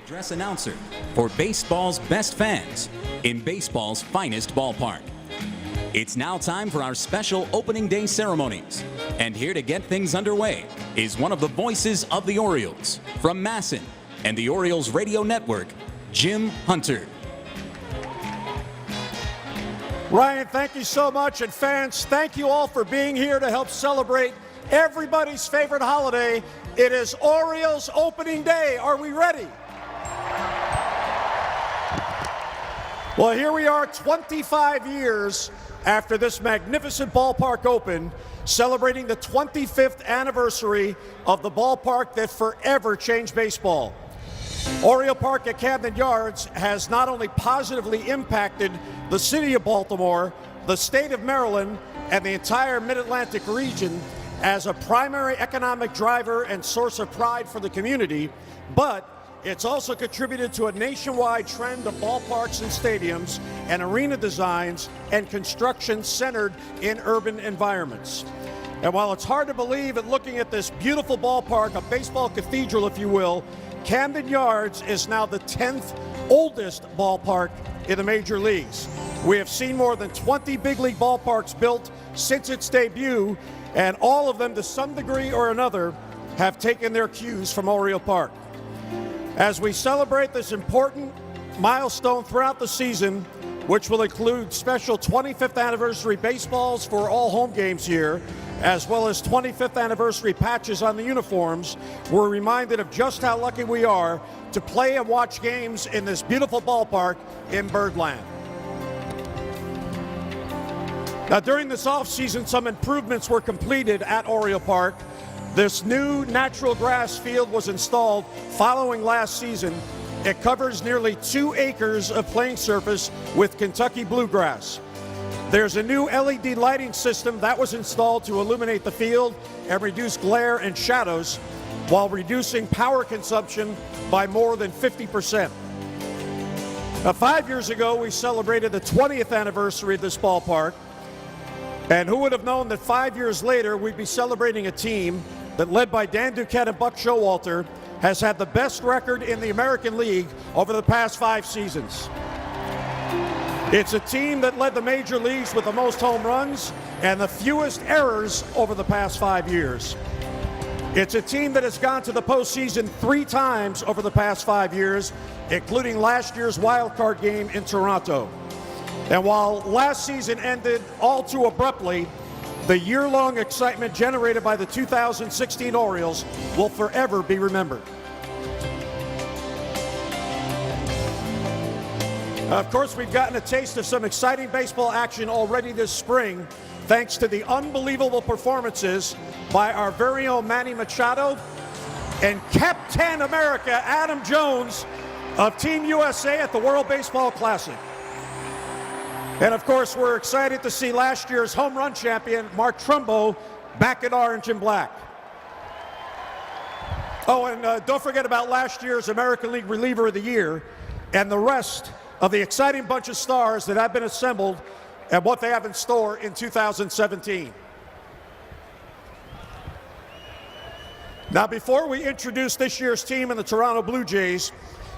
address announcer for baseball's best fans in baseball's finest ballpark. It's now time for our special opening day ceremonies. And here to get things underway is one of the voices of the Orioles from Masson and the Orioles Radio Network, Jim Hunter. Ryan, thank you so much. And fans, thank you all for being here to help celebrate everybody's favorite holiday. It is Orioles opening day. Are we ready? Well, here we are 25 years after this magnificent ballpark opened, celebrating the 25th anniversary of the ballpark that forever changed baseball. Oriole Park at Camden Yards has not only positively impacted the city of Baltimore, the state of Maryland, and the entire Mid-Atlantic region as a primary economic driver and source of pride for the community, but it's also contributed to a nationwide trend of ballparks and stadiums and arena designs and construction centered in urban environments. And while it's hard to believe at looking at this beautiful ballpark, a baseball cathedral, if you will, Camden Yards is now the 10th oldest ballpark in the major leagues. We have seen more than 20 big league ballparks built since its debut, and all of them, to some degree or another, have taken their cues from Oriole Park. As we celebrate this important milestone throughout the season, which will include special 25th anniversary baseballs for all home games here, as well as 25th anniversary patches on the uniforms, we're reminded of just how lucky we are to play and watch games in this beautiful ballpark in Birdland. Now, during this offseason, some improvements were completed at Oriole Park. This new natural grass field was installed following last season. It covers nearly 2 acres of playing surface with Kentucky bluegrass. There's a new LED lighting system that was installed to illuminate the field and reduce glare and shadows while reducing power consumption by more than 50%. Now, 5 years ago, we celebrated the 20th anniversary of this ballpark. And who would have known that 5 years later, we'd be celebrating a team that, led by Dan Duquette and Buck Showalter, has had the best record in the American League over the past 5 seasons. It's a team that led the major leagues with the most home runs and the fewest errors over the past 5 years. It's a team that has gone to the postseason 3 times over the past 5 years, including last year's wild card game in Toronto. And while last season ended all too abruptly, the year-long excitement generated by the 2016 Orioles will forever be remembered. Of course, we've gotten a taste of some exciting baseball action already this spring, thanks to the unbelievable performances by our very own Manny Machado and Captain America Adam Jones of Team USA at the World Baseball Classic. And of course, we're excited to see last year's home run champion, Mark Trumbo, back in orange and black. Oh, and don't forget about last year's American League Reliever of the Year and the rest of the exciting bunch of stars that have been assembled and what they have in store in 2017. Now, before we introduce this year's team and the Toronto Blue Jays,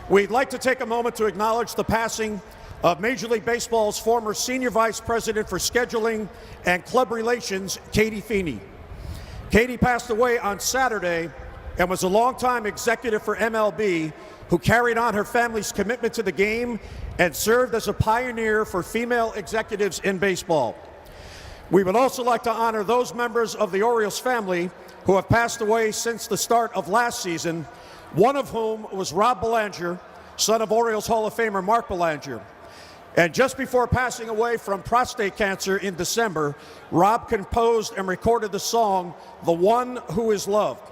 we'd like to take a moment to acknowledge the passing of Major League Baseball's former Senior Vice President for Scheduling and Club Relations, Katie Feeney. Katie passed away on Saturday and was a longtime executive for MLB who carried on her family's commitment to the game and served as a pioneer for female executives in baseball. We would also like to honor those members of the Orioles family who have passed away since the start of last season, one of whom was Rob Belanger, son of Orioles Hall of Famer Mark Belanger. And just before passing away from prostate cancer in December, Rob composed and recorded the song, "The One Who Is Loved."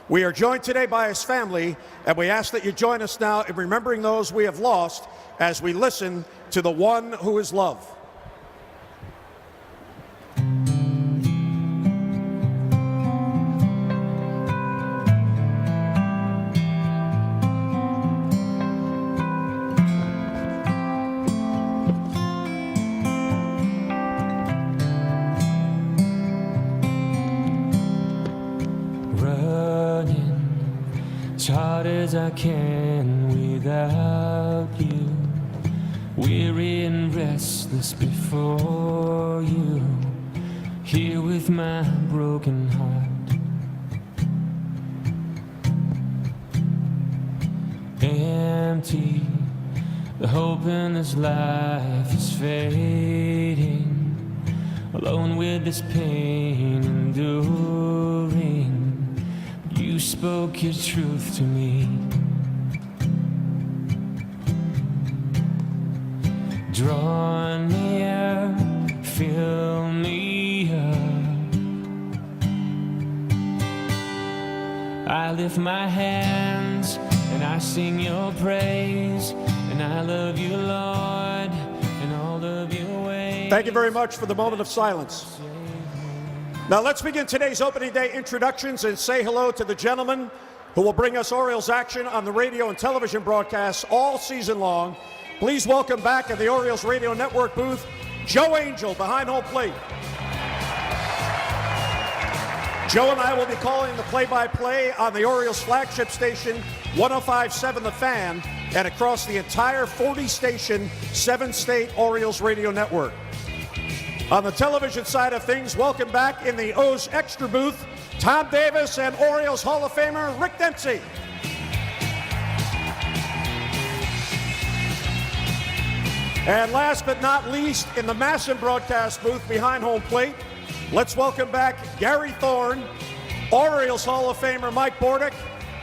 We are joined today by his family, and we ask that you join us now in remembering those we have lost as we listen to "The One Who Is Loved." Running as hard as I can with without you, weary and restless before you, here with my broken heart. Empty, the hope in this life is fading, alone with this pain enduring. You spoke your truth to me. Draw near, fill me up. I lift my hands and I sing your praise, and I love you, Lord, in all of your ways. Thank you very much for the moment of silence. Now let's begin today's opening day introductions and say hello to the gentleman who will bring us Orioles action on the radio and television broadcasts all season long. Please welcome back at the Orioles Radio Network booth, Joe Angel behind home plate. Joe and I will be calling the play-by-play on the Orioles flagship station, 105.7 The Fan, and across the entire 40-station, 7-state Orioles Radio Network. On the television side of things, welcome back in the O's Extra booth, Tom Davis and Orioles Hall of Famer Rick Dempsey. And last but not least, in the Masson broadcast booth behind home plate, let's welcome back Gary Thorne, Orioles Hall of Famer Mike Bordick,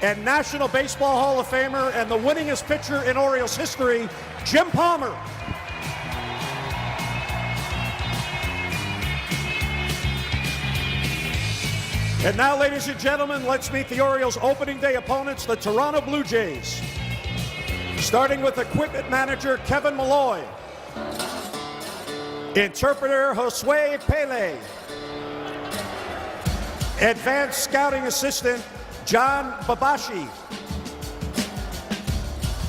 and National Baseball Hall of Famer and the winningest pitcher in Orioles history, Jim Palmer. And now, ladies and gentlemen, let's meet the Orioles' opening day opponents, the Toronto Blue Jays. Starting with equipment manager Kevin Malloy. Interpreter Josue Pele. Advanced scouting assistant John Babashi.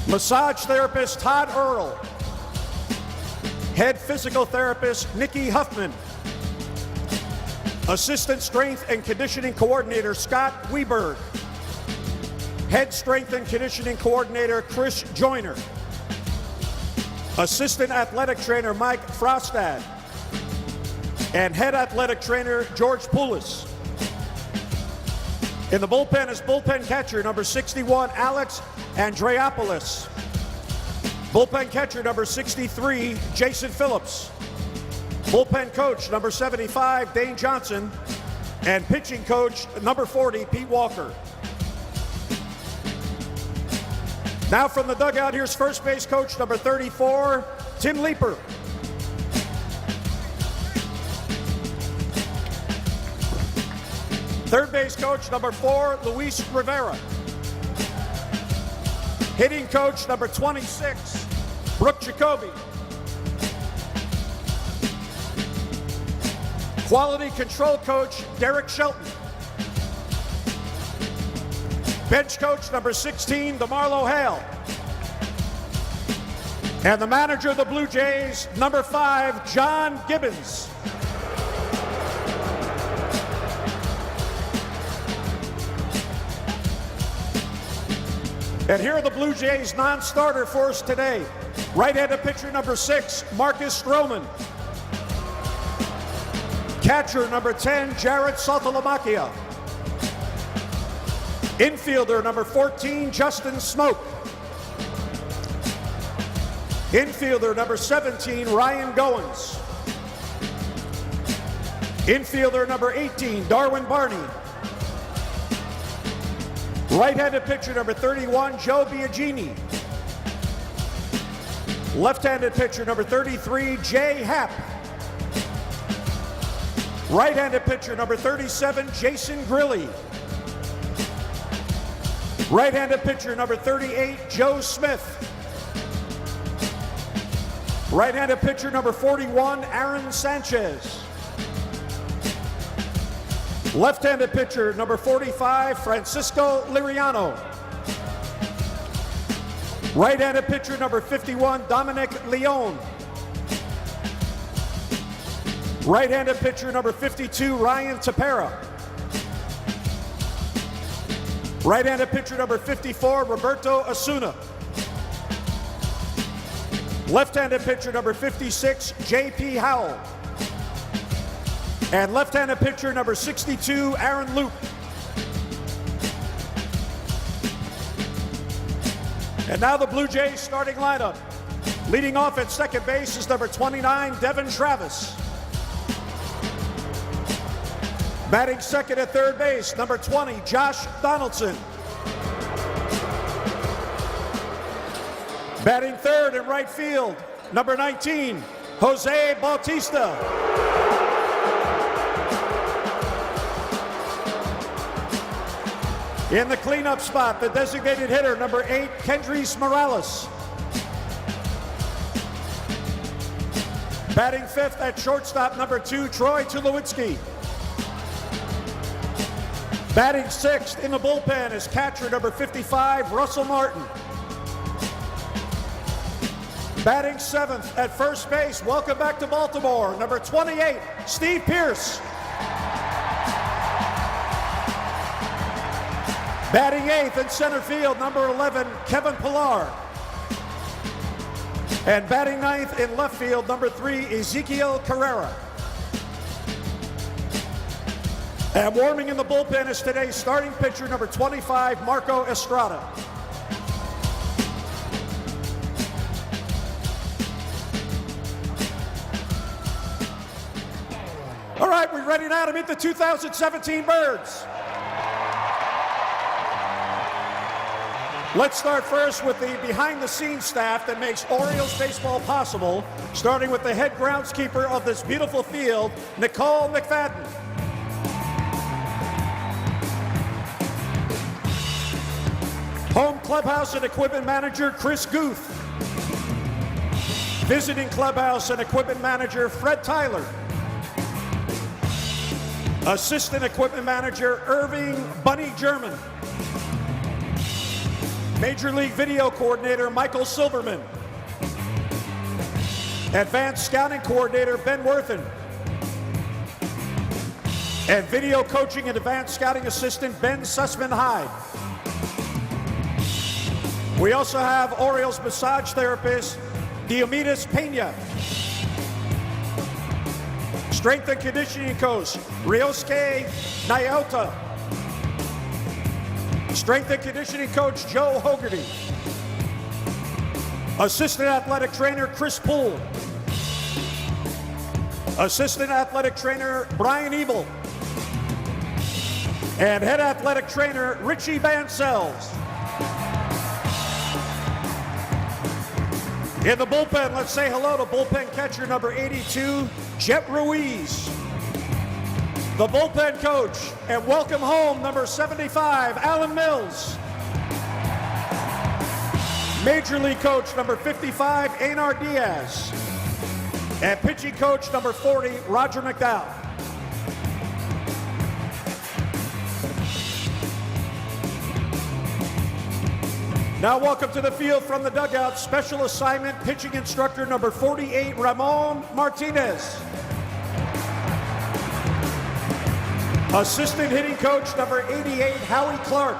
Massage therapist Todd Earl. Head physical therapist Nikki Huffman. Assistant strength and conditioning coordinator Scott Weberg. Head strength and conditioning coordinator Chris Joyner. Assistant athletic trainer Mike Frostad. And head athletic trainer George Poulis. In the bullpen is bullpen catcher number 61 Alex Andreopoulos. Bullpen catcher number 63 Jason Phillips. Bullpen coach number 75 Dane Johnson. And pitching coach number 40 Pete Walker. Now from the dugout, here's first base coach number 34, Tim Leeper. Third base coach number 4, Luis Rivera. Hitting coach number 26, Brooke Jacoby. Quality control coach, Derek Shelton. Bench coach number 16, DeMarlo Hale. And the manager of the Blue Jays, number 5, John Gibbons. And here are the Blue Jays non-starter for us today. Right-handed pitcher number 6, Marcus Stroman. Catcher number 10, Jared Saltalamacchia. Infielder number 14, Justin Smoke. Infielder number 17, Ryan Goins. Infielder number 18, Darwin Barney. Right-handed pitcher number 31, Joe Biagini. Left-handed pitcher number 33, Jay Happ. Right-handed pitcher number 37, Jason Grilli. Right-handed pitcher number 38, Joe Smith. Right-handed pitcher number 41, Aaron Sanchez. Left-handed pitcher number 45, Francisco Liriano. Right-handed pitcher number 51, Dominic Leone. Right-handed pitcher number 52, Ryan Tepera. Right-handed pitcher number 54, Roberto Osuna. Left-handed pitcher number 56, J.P. Howell. And left-handed pitcher number 62, Aaron Loop. And now the Blue Jays starting lineup. Leading off at second base is number 29, Devin Travis. Batting second at third base, number 20, Josh Donaldson. Batting third in right field, number 19, Jose Bautista. In the cleanup spot, the designated hitter, number 8, Kendrys Morales. Batting fifth at shortstop, number 2, Troy Tulowitzki. Batting sixth in the bullpen is catcher number 55, Russell Martin. Batting seventh at first base, welcome back to Baltimore, number 28, Steve Pearce. Batting eighth in center field, number 11, Kevin Pillar. And batting ninth in left field, number 3, Ezekiel Carrera. And warming in the bullpen is today's starting pitcher, number 25, Marco Estrada. All right, we're ready now to meet the 2017 Birds. Let's start first with the behind-the-scenes staff that makes Orioles baseball possible, starting with the head groundskeeper of this beautiful field, Nicole McFadden. Home clubhouse and equipment manager, Chris Guth. Visiting clubhouse and equipment manager, Fred Tyler. Assistant equipment manager, Irving Bunny German. Major League Video Coordinator, Michael Silverman. Advanced Scouting Coordinator, Ben Worthen. And Video Coaching and Advanced Scouting Assistant, Ben Sussman Hyde. We also have Orioles massage therapist, Diomedes Pena. Strength and conditioning coach, Ryosuke Nayota. Strength and conditioning coach, Joe Hogarty. Assistant athletic trainer, Chris Poole. Assistant athletic trainer, Brian Ebel. And head athletic trainer, Richie Bansells. In the bullpen, let's say hello to bullpen catcher number 82, Jet Ruiz. The bullpen coach, and welcome home, number 75, Alan Mills. Major League coach, number 55, Einar Diaz. And pitching coach, number 40, Roger McDowell. Now welcome to the field from the dugout, special assignment pitching instructor number 48, Ramon Martinez. Assistant hitting coach number 88, Howie Clark.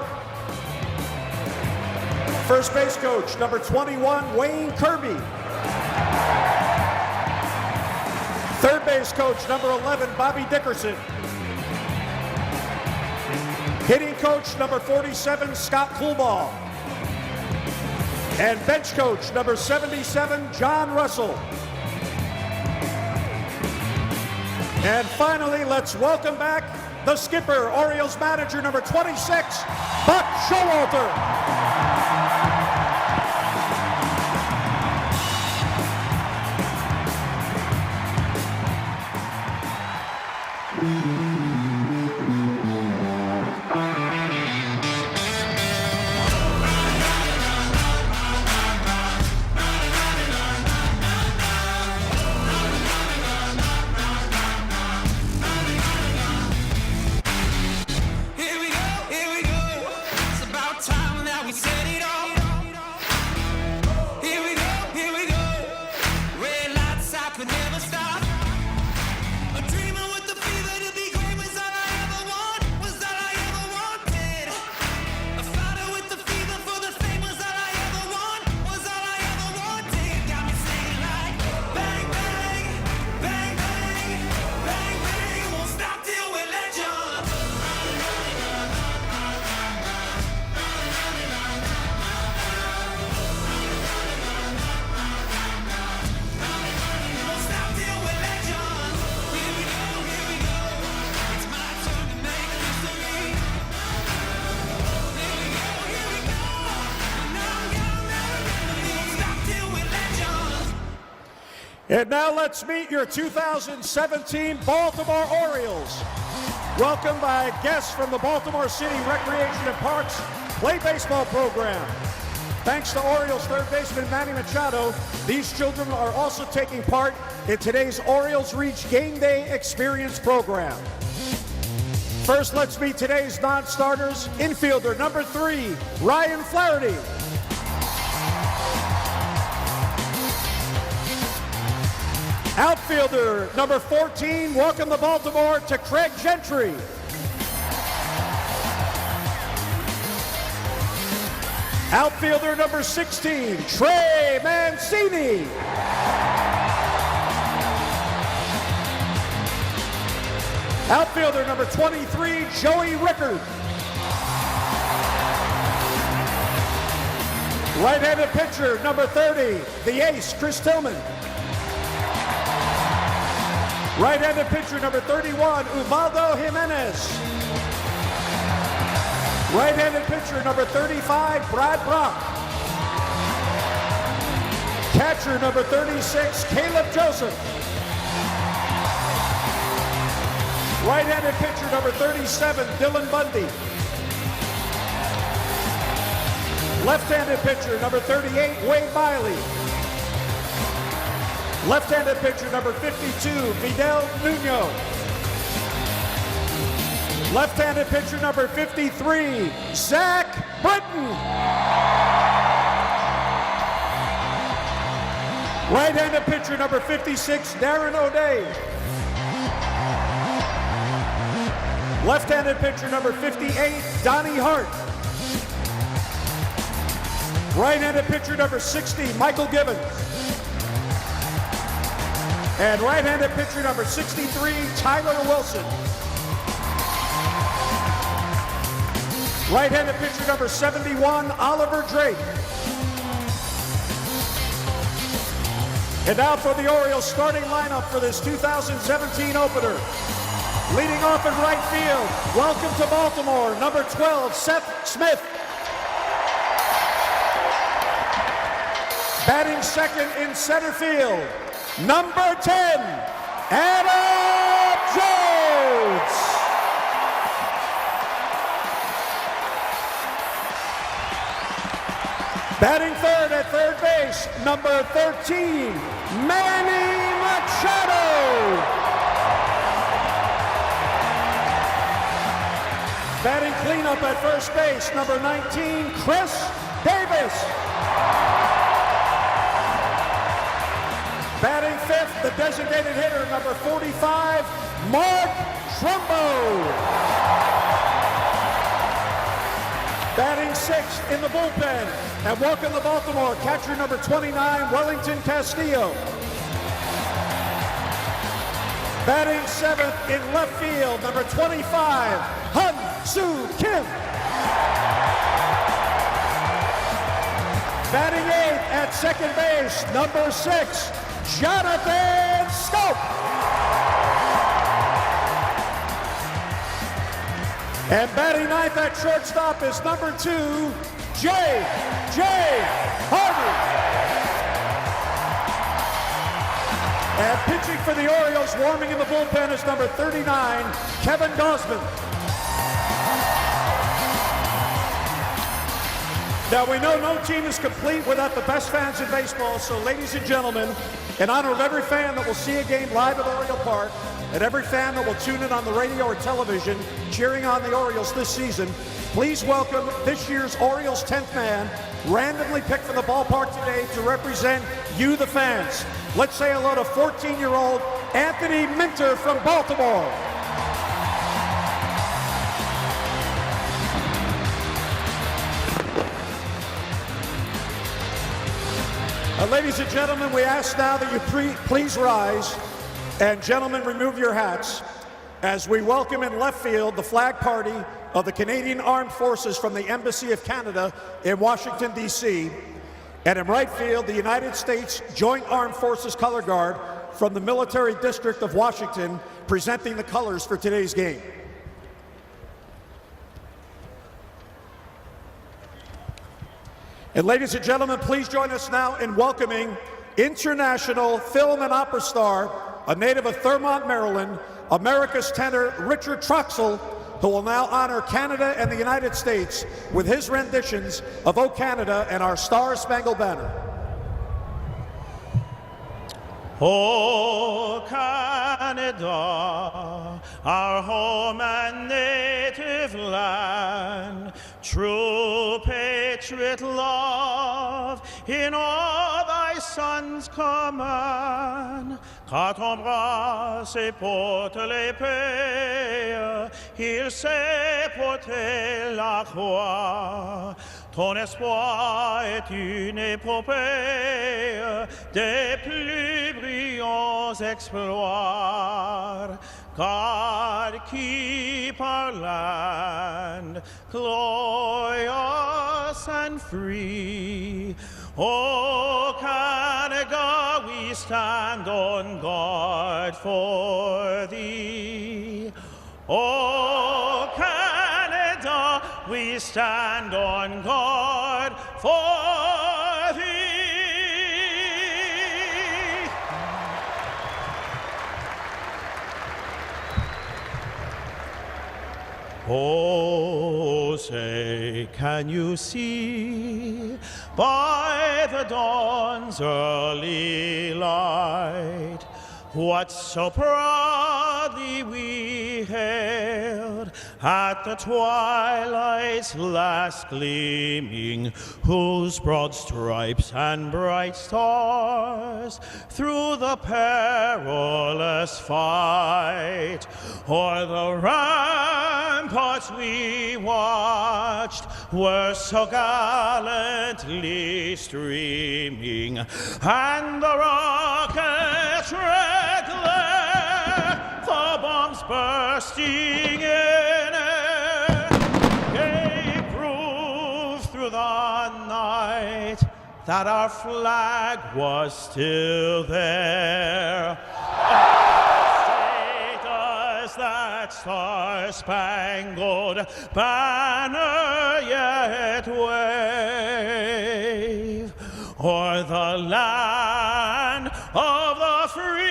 First base coach number 21, Wayne Kirby. Third base coach number 11, Bobby Dickerson. Hitting coach number 47, Scott Coolball. And bench coach number 77, John Russell. And finally, let's welcome back the skipper, Orioles manager number 26, Buck Showalter. And now let's meet your 2017 Baltimore Orioles. Welcomed by guests from the Baltimore City Recreation and Parks Play Baseball program. Thanks to Orioles third baseman Manny Machado, these children are also taking part in today's Orioles Reach Game Day Experience program. First, let's meet today's non-starters. Infielder number 3, Ryan Flaherty. Outfielder number 14, welcome to Baltimore, to Craig Gentry. Outfielder number 16, Trey Mancini. Outfielder number 23, Joey Rickard. Right-handed pitcher number 30, the ace, Chris Tillman. Right-handed pitcher number 31, Ubaldo Jimenez. Right-handed pitcher number 35, Brad Brock. Catcher number 36, Caleb Joseph. Right-handed pitcher number 37, Dylan Bundy. Left-handed pitcher number 38, Wade Miley. Left-handed pitcher number 52, Vidal Nuno. Left-handed pitcher number 53, Zach Britton. Right-handed pitcher number 56, Darren O'Day. Left-handed pitcher number 58, Donnie Hart. Right-handed pitcher number 60, Michael Gibbons. And right-handed pitcher number 63, Tyler Wilson. Right-handed pitcher number 71, Oliver Drake. And now for the Orioles starting lineup for this 2017 opener. Leading off in right field, welcome to Baltimore, number 12, Seth Smith. Batting second in center field, number 10, Adam Jones. Batting third at third base, number 13, Manny Machado. Batting cleanup at first base, number 19, Chris Davis. Batting fifth, the designated hitter, number 45, Mark Trumbo. Batting sixth in the bullpen, and welcome to Baltimore, catcher number 29, Wellington Castillo. Batting seventh in left field, number 25, Han Soo Kim. Batting eighth at second base, number 6, Jonathan Scope. And batting ninth at shortstop is number 2, J.J. Harvey. And pitching for the Orioles, warming in the bullpen, is number 39, Kevin Gausman. Now, we know no team is complete without the best fans in baseball, so ladies and gentlemen, in honor of every fan that will see a game live at Oriole Park, and every fan that will tune in on the radio or television cheering on the Orioles this season, please welcome this year's Orioles 10th man, randomly picked from the ballpark today to represent you, the fans. Let's say hello to 14-year-old Anthony Minter from Baltimore. Ladies and gentlemen, we ask now that you please rise, and gentlemen, remove your hats as we welcome in left field the flag party of the Canadian Armed Forces from the Embassy of Canada in Washington, D.C., and in right field, the United States Joint Armed Forces Color Guard from the Military District of Washington, presenting the colors for today's game. And ladies and gentlemen, please join us now in welcoming international film and opera star, a native of Thurmont, Maryland, America's tenor Richard Troxell, who will now honor Canada and the United States with his renditions of O Canada and Our Star-Spangled Banner. O Canada, our home and native land, true patriot love in all thy sons' command. Car ton bras s'est porte l'épée, il s'est porté la croix. Ton espoir est une épopée des plus brillants exploits. God keep our land glorious and free. O Canada, we stand on guard for thee. O Canada, we stand on guard for thee. Oh, say, can you see by the dawn's early light what so proudly we hailed at the twilight's last gleaming, whose broad stripes and bright stars through the perilous fight o'er the ramparts we watched were so gallantly streaming, and the rockets red glare, the bombs bursting in air, gave proof through the night that our flag was still there. Does that star-spangled banner yet wave o'er the land of the free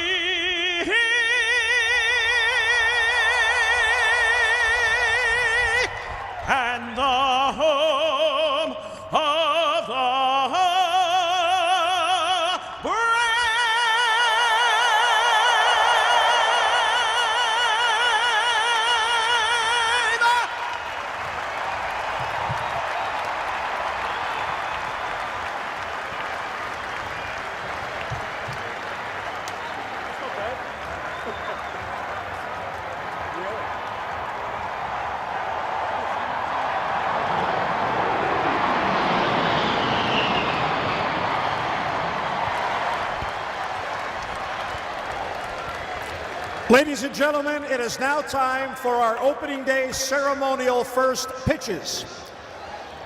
and the home of the Ladies and gentlemen, it is now time for our opening day ceremonial first pitches.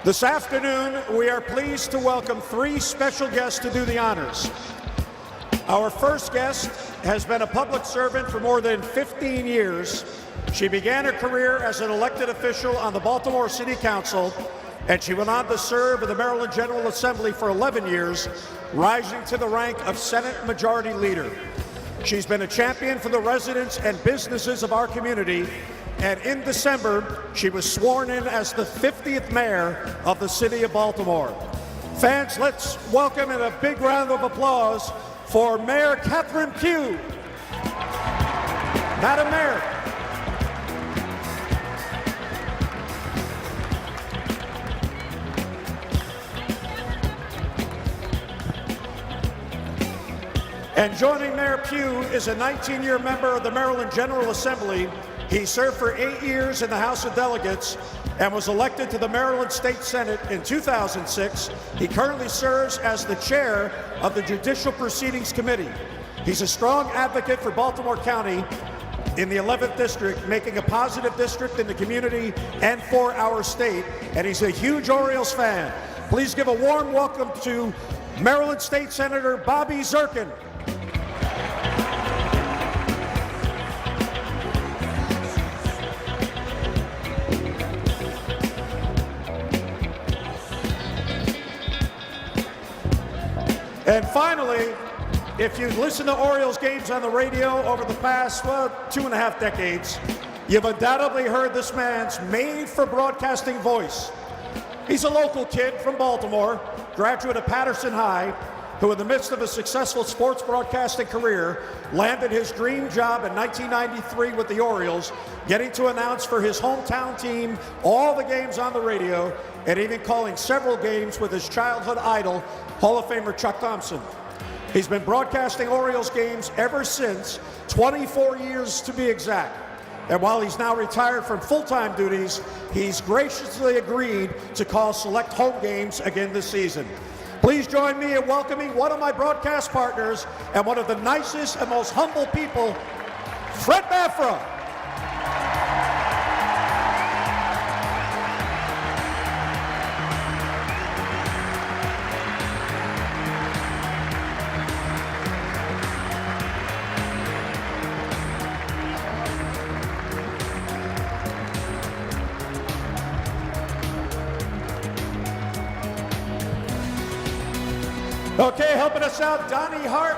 This afternoon, we are pleased to welcome three special guests to do the honors. Our first guest has been a public servant for more than 15 years. She began her career as an elected official on the Baltimore City Council, and she went on to serve in the Maryland General Assembly for 11 years, rising to the rank of Senate Majority Leader. She's been a champion for the residents and businesses of our community, and in December, she was sworn in as the 50th mayor of the city of Baltimore. Fans, let's welcome in a big round of applause for Mayor Catherine Pugh. Madam Mayor. And joining Mayor Pugh is a 19-year member of the Maryland General Assembly. He served for 8 years in the House of Delegates and was elected to the Maryland State Senate in 2006. He currently serves as the chair of the Judicial Proceedings Committee. He's a strong advocate for Baltimore County in the 11th District, making a positive district in the community and for our state, and he's a huge Orioles fan. Please give a warm welcome to Maryland State Senator Bobby Zirkin. And finally, if you've listened to Orioles games on the radio over the past, 2.5 decades, you've undoubtedly heard this man's made-for-broadcasting voice. He's a local kid from Baltimore, graduate of Patterson High, who in the midst of a successful sports broadcasting career landed his dream job in 1993 with the Orioles, getting to announce for his hometown team all the games on the radio, and even calling several games with his childhood idol, Hall of Famer Chuck Thompson. He's been broadcasting Orioles games ever since, 24 years to be exact. And while he's now retired from full-time duties, he's graciously agreed to call select home games again this season. Please join me in welcoming one of my broadcast partners and one of the nicest and most humble people, Fred Mafra. Okay, helping us out, Donnie Hart,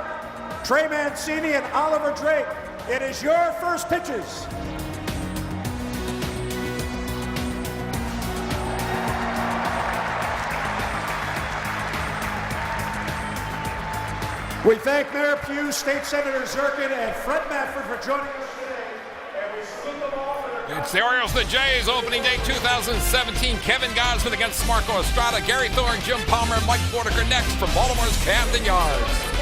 Trey Mancini, and Oliver Drake. It is your first pitches. We thank Mayor Pugh, State Senator Zirkin, and Fred Mafra for joining us today. And we salute them all for their... It's the Orioles and the Jays opening day 2017. Kevin Gosman against Marco Estrada, Gary Thorne, Jim Palmer, and Mike Portiker next from Baltimore's Camden Yards.